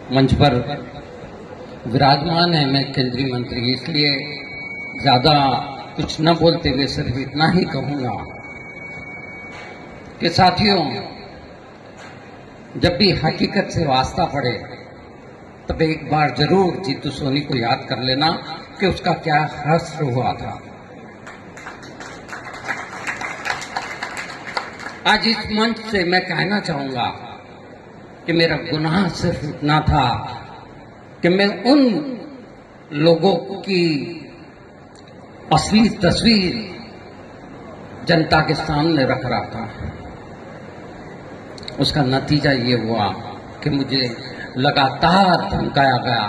मंच पर विराजमान है। मैं केंद्रीय मंत्री, इसलिए ज़्यादा कुछ न बोलते हुए सिर्फ इतना ही कहूँगा कि साथियों, जब भी हकीकत से वास्ता पड़े तब एक बार जरूर जीतू सोनी को याद कर लेना कि उसका क्या हश्र हुआ था। आज इस मंच से मैं कहना चाहूंगा कि मेरा गुनाह सिर्फ इतना था कि मैं उन लोगों की असली तस्वीर जनता के सामने रख रहा था। उसका नतीजा ये हुआ कि मुझे लगातार धमकाया गया,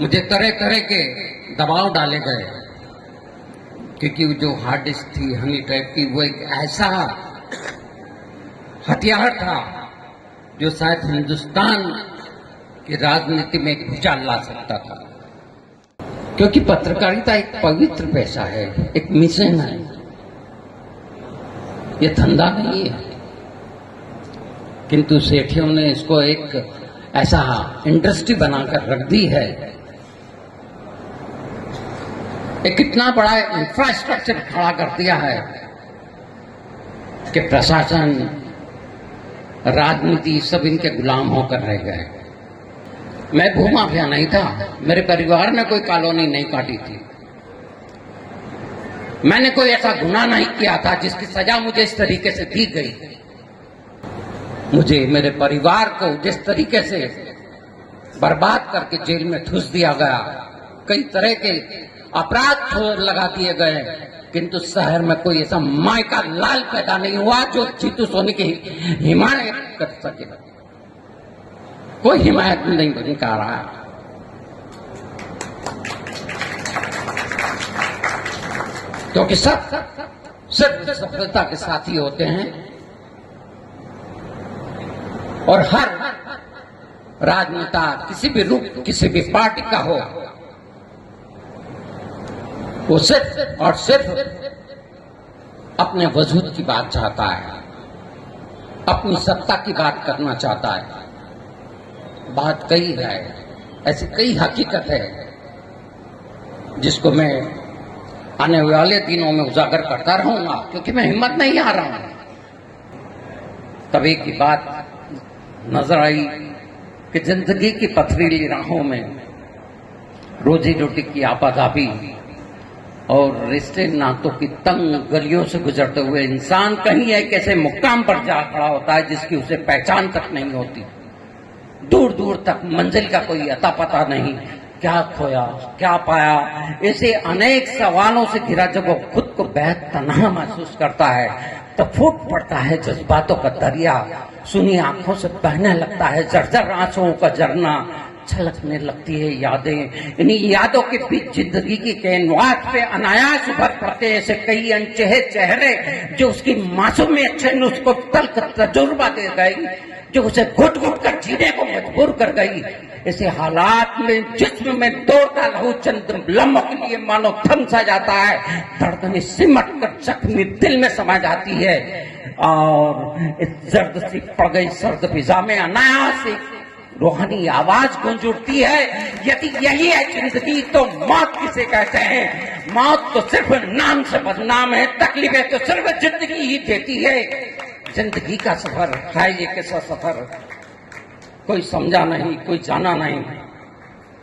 मुझे तरह तरह के दबाव डाले गए, क्योंकि जो हार्ड डिस्क थी हनी टाइप की, वो एक ऐसा हथियार था जो शायद हिंदुस्तान की राजनीति में एक भूचाल ला सकता था। क्योंकि पत्रकारिता एक पवित्र पेशा है, एक मिशन है, ये धंधा नहीं है। किंतु सेठियों ने इसको एक ऐसा इंडस्ट्री बनाकर रख दी है, एक कितना बड़ा इंफ्रास्ट्रक्चर खड़ा कर दिया है कि प्रशासन, राजनीति सब इनके गुलाम होकर रह गए। मैं भूमाफिया नहीं था, मेरे परिवार ने कोई कॉलोनी नहीं काटी थी, मैंने कोई ऐसा गुनाह नहीं किया था जिसकी सजा मुझे इस तरीके से दी गई। मुझे, मेरे परिवार को जिस तरीके से बर्बाद करके जेल में ठूस दिया गया, कई तरह के अपराध लगा दिए गए, किंतु शहर में कोई ऐसा माय का लाल पैदा नहीं हुआ जो जीतू सोनी की हिमायत कर सके। कोई हिमायत नहीं बन पा रहा है। क्योंकि सब सिर्फ सफलता के साथी होते हैं, और हर राजनेता किसी भी रूप, किसी भी पार्टी का हो, वो सिर्फ और सिर्फ अपने वजूद की बात चाहता है, अपनी सत्ता की बात करना चाहता है। बात कई है, ऐसी कई हकीकत है जिसको मैं आने वाले दिनों में उजागर करता रहूंगा, क्योंकि मैं हिम्मत नहीं आ रहा हूं। तभी की बात नजर आई कि जिंदगी की पथरीली राहों में रोजी रोटी की आपाधापी और रिश्ते नातों की तंग गलियों से गुजरते हुए इंसान कहीं एक ऐसे मुकाम पर जा खड़ा होता है जिसकी उसे पहचान तक नहीं होती। दूर दूर तक मंजिल का कोई अता पता नहीं, क्या खोया क्या पाया, ऐसे अनेक सवालों से घिरा जब वो खुद को बेहद तन्हा महसूस करता है तो फूट पड़ता है जज्बातों का दरिया, सुनी आंखों से बहने लगता है जर्जर आंसुओं का झरना, छलकने लगती है यादें। इन्हीं यादों के बीच जिंदगी की कैनवास पे अनायास उभर पड़ते ऐसे कई अनचहे चेहरे जो उसकी मासूमियत से उसको तल्ख तजुर्बा दे गई, जो उसे घुट घुट कर जीने को मजबूर कर गई। ऐसे हालात में जिस्म में दौड़ता लहू चंद लम्हों के लिए मानो थम सा जाता है, धड़कनें सिमट कर जख्मी दिल में समा जाती है, और इस जर्द सी पड़ गई सर्द फिजा में अनायास रूहानी आवाज गूंज उठती है, यदि यही है जिंदगी तो मौत किसे कहते हैं? मौत तो सिर्फ नाम से बदनाम है, तकलीफें तो सिर्फ जिंदगी ही देती है। जिंदगी का सफर है ये कैसा सफर, कोई समझा नहीं, कोई जाना नहीं।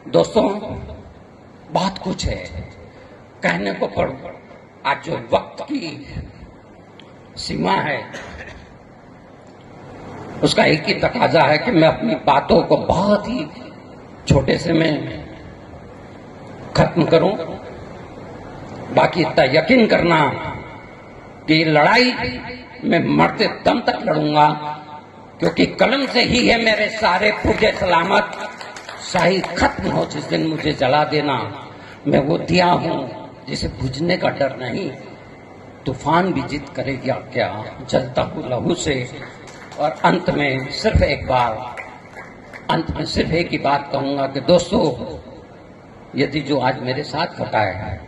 दोस्तों, बहुत कुछ है कहने को, पर आज जो वक्त की सीमा है उसका एक ही तकाजा है कि मैं अपनी बातों को बहुत ही छोटे से में खत्म करूं। बाकी इतना यकीन करना कि लड़ाई मैं मरते दम तक लड़ूंगा, क्योंकि कलम से ही है मेरे सारे पुरजे सलामत। शाही खत्म हो जिस दिन मुझे जला देना, मैं वो दिया हूं जिसे बुझने का डर नहीं। तूफान भी जिद करेगा क्या, जलता हूं लहू से। और अंत में सिर्फ एक ही बात कहूंगा कि दोस्तों, यदि जो आज मेरे साथ घटा है,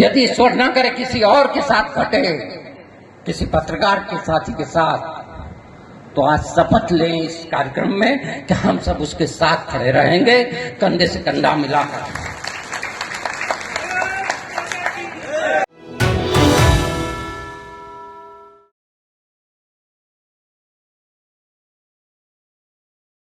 यदि ईश्वर न करे किसी और के साथ घटे, किसी पत्रकार के साथी के साथ, तो आज शपथ लें इस कार्यक्रम में कि हम सब उसके साथ खड़े रहेंगे, कंधे से कंधा मिलाकर।